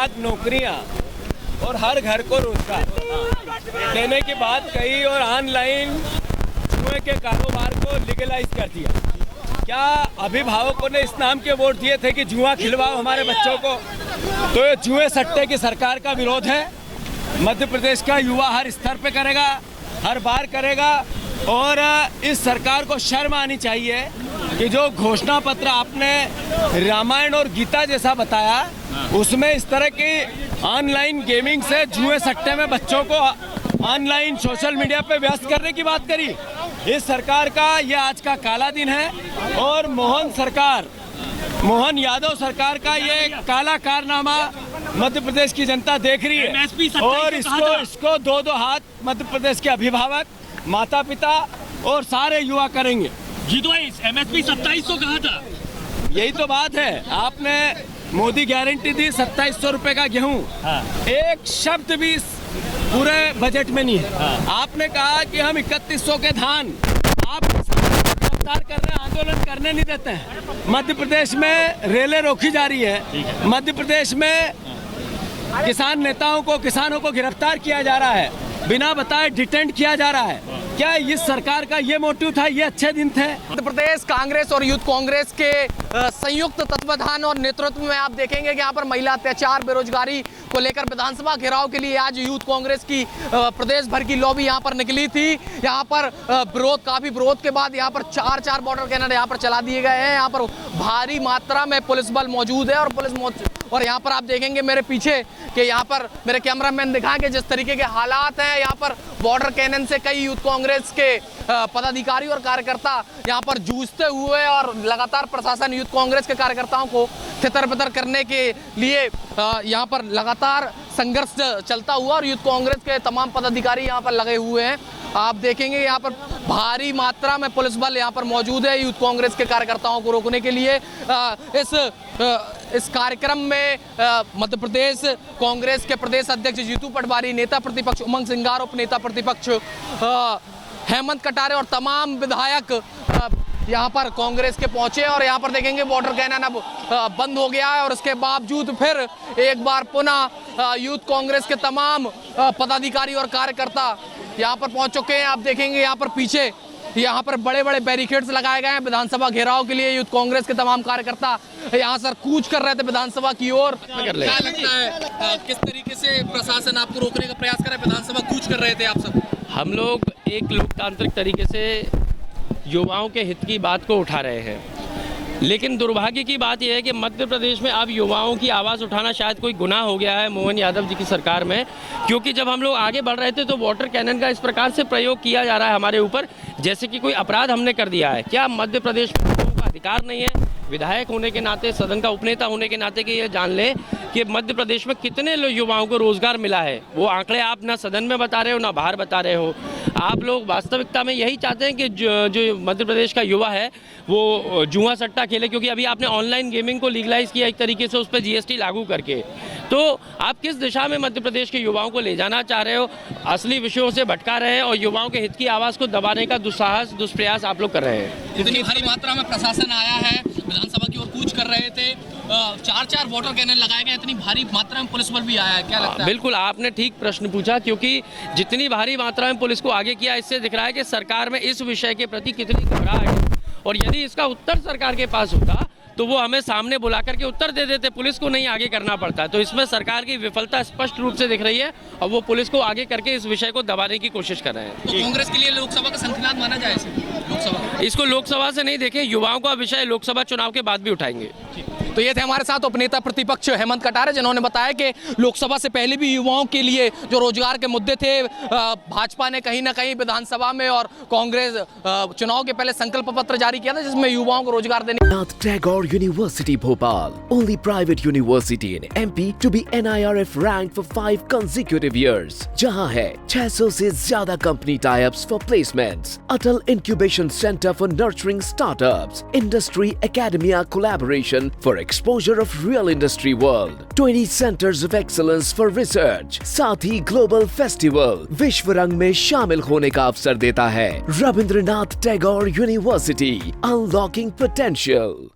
लाख नौकरियां और हर घर को रोजगार देने की बात कही और ऑनलाइन जुए के कारोबार को लीगलाइज कर दिया। क्या अभिभावकों ने इस नाम के वोट दिए थे कि जुआ खिलवाओ हमारे बच्चों को? तो ये जुए सट्टे की सरकार का विरोध है। मध्य प्रदेश का युवा हर स्तर पे करेगा, हर बार करेगा। और इस सरकार को शर्म आनी चाहिए कि जो घोषणा पत्र आपने रामायण और गीता जैसा बताया, उसमें इस तरह की ऑनलाइन गेमिंग से जुए सट्टे में बच्चों को ऑनलाइन सोशल मीडिया पे व्यस्त करने की बात करी। इस सरकार का ये आज का काला दिन है और मोहन यादव सरकार का ये काला कारनामा मध्य प्रदेश की जनता देख रही है। और इसको दो हाथ मध्य प्रदेश के अभिभावक, माता पिता और सारे युवा करेंगे। जी तो MSP 2700 कहा था। यही तो बात है। आपने मोदी गारंटी दी 2700 रुपए का गेहूं। एक शब्द भी पूरे बजट में नहीं है। आपने कहा कि हम 3100 के धान, आप गिरफ्तार कर रहे हैं, आंदोलन करने नहीं देते हैं। मध्य प्रदेश में रेलें रोकी जा रही है। मध्य प्रदेश में किसानों को गिरफ्तार किया जा रहा है, बिना बताए डिटेंट किया जा रहा है। क्या इस सरकार का ये मोटिव था? ये अच्छे दिन थे? मध्य प्रदेश कांग्रेस और यूथ कांग्रेस के संयुक्त तत्वाधान और नेतृत्व में आप देखेंगे कि यहाँ पर महिला अत्याचार, बेरोजगारी को लेकर विधानसभा घेराव के लिए आज यूथ कांग्रेस की प्रदेश भर की लॉबी यहाँ पर निकली थी। यहाँ पर काफी विरोध के बाद यहाँ पर चार बॉर्डर कैनन यहाँ पर चला दिए गए हैं। यहाँ पर भारी मात्रा में पुलिस बल मौजूद है और यहाँ पर आप देखेंगे मेरे पीछे कि यहाँ पर मेरे कैमरामैन दिखाएंगे जिस तरीके के हालात हैं। यहाँ पर बॉर्डर कैनन से कई यूथ कांग्रेस के पदाधिकारी और कार्यकर्ता यहाँ पर जूझते हुए और लगातार प्रशासन यूथ कांग्रेस के कार्यकर्ताओं को तितर-बितर करने के लिए यहाँ पर लगातार संघर्ष चलता हुआ और यूथ कांग्रेस के तमाम पदाधिकारी यहाँ पर लगे हुए हैं। आप देखेंगे यहाँ पर भारी मात्रा में पुलिस बल यहाँ पर मौजूद है यूथ कांग्रेस के कार्यकर्ताओं को रोकने के लिए। इस कार्यक्रम में मध्य प्रदेश कांग्रेस के प्रदेश अध्यक्ष जीतू पटवारी, नेता प्रतिपक्ष उमंग सिंगार, उप नेता प्रतिपक्ष हेमंत कटारे और तमाम विधायक यहाँ पर कांग्रेस के पहुंचे। और यहाँ पर देखेंगे बॉर्डर कैनन अब बंद हो गया है और इसके बावजूद फिर एक बार पुनः यूथ कांग्रेस के तमाम पदाधिकारी और कार्यकर्ता यहाँ पर पहुंच चुके हैं। आप देखेंगे यहाँ पर पीछे यहाँ पर बड़े बड़े बैरिकेड्स लगाए गए हैं विधानसभा घेराव के लिए। यूथ कांग्रेस के तमाम कार्यकर्ता यहाँ सर कूच कर रहे थे विधानसभा की ओर। क्या लगता है किस तरीके से प्रशासन आपको रोकने का प्रयास कर रहा है? विधानसभा कूच कर रहे थे आप सब। हम लोग एक लोकतांत्रिक तरीके से युवाओं के हित की बात को उठा रहे हैं, लेकिन दुर्भाग्य की बात यह है कि मध्य प्रदेश में अब युवाओं की आवाज़ उठाना शायद कोई गुनाह हो गया है मोहन यादव जी की सरकार में। क्योंकि जब हम लोग आगे बढ़ रहे थे तो वाटर कैनन का इस प्रकार से प्रयोग किया जा रहा है हमारे ऊपर जैसे कि कोई अपराध हमने कर दिया है। क्या मध्य प्रदेश में लोगों का अधिकार नहीं है? विधायक होने के नाते, सदन का उपनेता होने के नाते कि ये जान ले कि मध्य प्रदेश में कितने युवाओं को रोजगार मिला है। वो आंकड़े आप ना सदन में बता रहे हो ना बाहर बता रहे हो। आप लोग वास्तविकता में यही चाहते हैं कि जो मध्य प्रदेश का युवा है वो जुआ सट्टा खेले, क्योंकि अभी आपने ऑनलाइन गेमिंग को लीगलाइज किया एक तरीके से, उस पर GST लागू करके। तो आप किस दिशा में मध्य प्रदेश के युवाओं को ले जाना चाह रहे हो? असली विषयों से भटका रहे हैं और युवाओं के हित की आवाज़ को दबाने का दुष्प्रयास आप लोग कर रहे हैं। इतनी भारी मात्रा में प्रशासन आया है, विधानसभा की ओर कूच कर रहे थे, चार वाटर कैनन लगाए गए, इतनी भारी मात्रा में पुलिस बल भी आया है। क्या लगता है? बिल्कुल, आपने ठीक प्रश्न पूछा, क्योंकि जितनी भारी मात्रा में पुलिस को आगे किया, इससे दिख रहा है कि सरकार में इस विषय के प्रति कितनी घबराहट है। और यदि इसका उत्तर सरकार के पास होता तो वो हमें सामने बुला करके उत्तर दे देते, पुलिस को नहीं आगे करना पड़ता। तो इसमें सरकार की विफलता स्पष्ट रूप से दिख रही है और वो पुलिस को आगे करके इस विषय को दबाने की कोशिश कर रहे हैं। तो कांग्रेस के लिए लोकसभा का शंखनाद माना जाए इसको लोकसभा से नहीं देखें, युवाओं का विषय लोकसभा चुनाव के बाद भी उठाएंगे। तो ये थे हमारे साथ उपनेता प्रतिपक्ष हेमंत कटारे, जिन्होंने बताया कि लोकसभा से पहले भी युवाओं के लिए जो रोजगार के मुद्दे थे, भाजपा ने कहीं ना कहीं विधानसभा में और कांग्रेस चुनाव के पहले संकल्प पत्र जारी किया था जिसमें युवाओं को रोजगार देने। Tagore University Bhopal, only private university in MP to be NIRF ranked for 5 consecutive years, जहां है 600 से ज्यादा company tie-ups for placements, Atal Incubation Center for nurturing startups, Industry Academia collaboration for exposure of real industry world, 20 centers of excellence for research, साथ ही global festival विश्व रंग में शामिल होने का अवसर देता है। Rabindranath Tagore university, unlocking potential।